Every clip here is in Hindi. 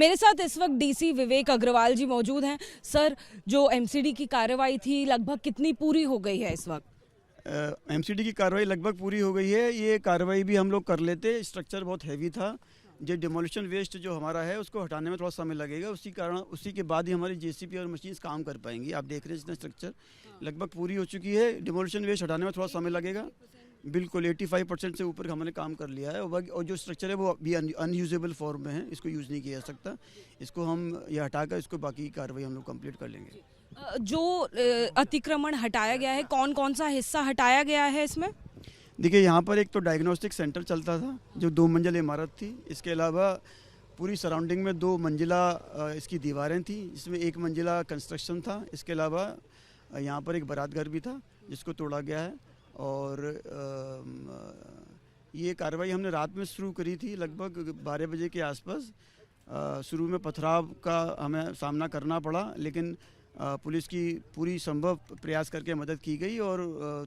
मेरे साथ इस वक्त डीसी विवेक अग्रवाल जी मौजूद हैं। सर, जो एमसीडी की कार्रवाई थी लगभग कितनी पूरी हो गई है इस वक्त? एमसीडी की कार्रवाई लगभग पूरी हो गई है। ये कार्रवाई भी हम लोग कर लेते, स्ट्रक्चर बहुत हैवी था। जो डिमोलिशन वेस्ट जो हमारा है उसको हटाने में थोड़ा समय लगेगा, उसी के बाद ही हमारी जेसीबी और मशीन्स काम कर पाएंगी। आप देख रहे हैं जितना स्ट्रक्चर लगभग पूरी हो चुकी है। डिमोलिशन वेस्ट हटाने में थोड़ा समय लगेगा। बिल्कुल 85% से ऊपर हमने काम कर लिया है और जो स्ट्रक्चर है वो अभी अनयूजेबल फॉर्म में है, इसको यूज़ नहीं किया जा सकता। इसको हम ये हटाकर इसको बाकी कार्रवाई हम लोग कंप्लीट कर लेंगे। जो अतिक्रमण हटाया गया है, कौन कौन सा हिस्सा हटाया गया है इसमें? देखिए, यहाँ पर एक तो डायग्नोस्टिक सेंटर चलता था जो 2 मंजिल इमारत थी। इसके अलावा पूरी सराउंडिंग में 2 मंजिला इसकी दीवारें थी, जिसमें 1 मंजिला कंस्ट्रक्शन था। इसके अलावा यहाँ पर एक बारात घर भी था जिसको तोड़ा गया है। और ये कार्रवाई हमने रात में शुरू करी थी, लगभग 12 बजे के आसपास। शुरू में पथराव का हमें सामना करना पड़ा, लेकिन पुलिस की पूरी संभव प्रयास करके मदद की गई और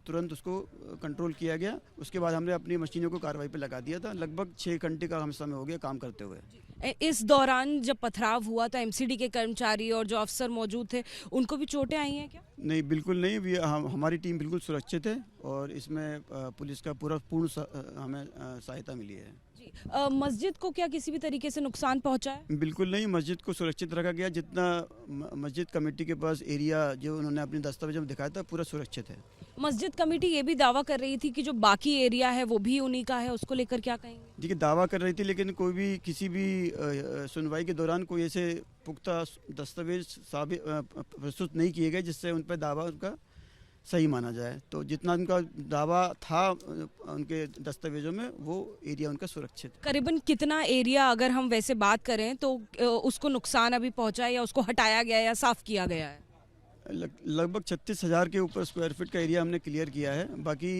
तुरंत उसको कंट्रोल किया गया। उसके बाद हमने अपनी मशीनों को कार्रवाई पे लगा दिया था। लगभग 6 घंटे का हम समय हो गया काम करते हुए। इस दौरान जब पथराव हुआ तो एमसीडी के कर्मचारी और जो अफसर मौजूद थे उनको भी चोटें आई हैं क्या? नहीं, बिल्कुल नहीं। हमारी टीम बिल्कुल सुरक्षित है और इसमें पुलिस का पूर्ण हमें सहायता मिली है। मस्जिद को क्या किसी भी तरीके से नुकसान पहुंचा है? बिल्कुल नहीं, मस्जिद को सुरक्षित रखा गया। जितना मस्जिद कमेटी के पास एरिया जो उन्होंने अपने दस्तावेज में दिखाया था, पूरा सुरक्षित है। मस्जिद कमेटी ये भी दावा कर रही थी कि जो बाकी एरिया है वो भी उन्हीं का है, उसको लेकर क्या कहेंगे? देखिए, दावा कर रही थी, लेकिन कोई भी किसी भी सुनवाई के दौरान कोई ऐसे पुख्ता दस्तावेज प्रस्तुत नहीं किए गए जिससे उन पर दावा उनका सही माना जाए। तो जितना उनका दावा था उनके दस्तावेजों में, वो एरिया उनका सुरक्षित है। करीबन कितना एरिया, अगर हम वैसे बात करें तो उसको नुकसान अभी पहुंचा है या उसको हटाया गया है या साफ किया गया है? लगभग 36,000 के ऊपर स्क्वायर फीट का एरिया हमने क्लियर किया है। बाकी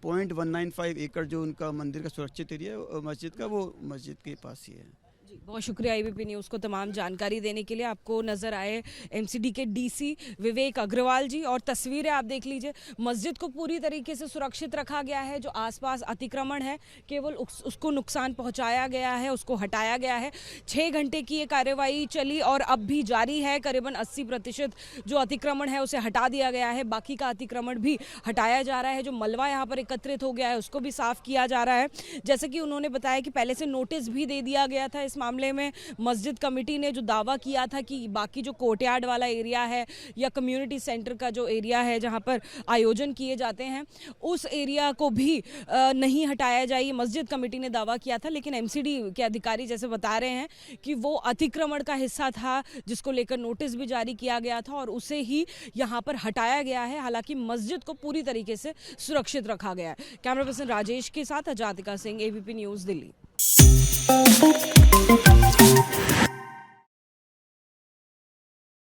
0.195 एकड़ जो उनका मंदिर का सुरक्षित एरिया है मस्जिद का, वो मस्जिद के पास ही है। जी, बहुत शुक्रिया एबीपी न्यूज़ को तमाम जानकारी देने के लिए। आपको नज़र आए एमसीडी के डीसी विवेक अग्रवाल जी, और तस्वीरें आप देख लीजिए। मस्जिद को पूरी तरीके से सुरक्षित रखा गया है। जो आसपास अतिक्रमण है केवल उसको नुकसान पहुंचाया गया है, उसको हटाया गया है। 6 घंटे की ये कार्रवाई चली और अब भी जारी है। करीबन 80% जो अतिक्रमण है उसे हटा दिया गया है। बाकी का अतिक्रमण भी हटाया जा रहा है। जो मलबा यहाँ पर एकत्रित हो गया है उसको भी साफ किया जा रहा है। जैसे कि उन्होंने बताया कि पहले से नोटिस भी दे दिया गया था। इस मामले में मस्जिद कमेटी ने जो दावा किया था कि बाकी जो कोर्टयार्ड वाला एरिया है या कम्युनिटी सेंटर का जो एरिया है जहां पर आयोजन किए जाते हैं, उस एरिया को भी नहीं हटाया जाए, मस्जिद कमेटी ने दावा किया था। लेकिन एमसीडी के अधिकारी जैसे बता रहे हैं कि वो अतिक्रमण का हिस्सा था जिसको लेकर नोटिस भी जारी किया गया था और उसे ही यहां पर हटाया गया है। हालांकि मस्जिद को पूरी तरीके से सुरक्षित रखा गया है। कैमरा पर्सन राजेश के साथ अजातिका सिंह, एबीपी न्यूज़, दिल्ली।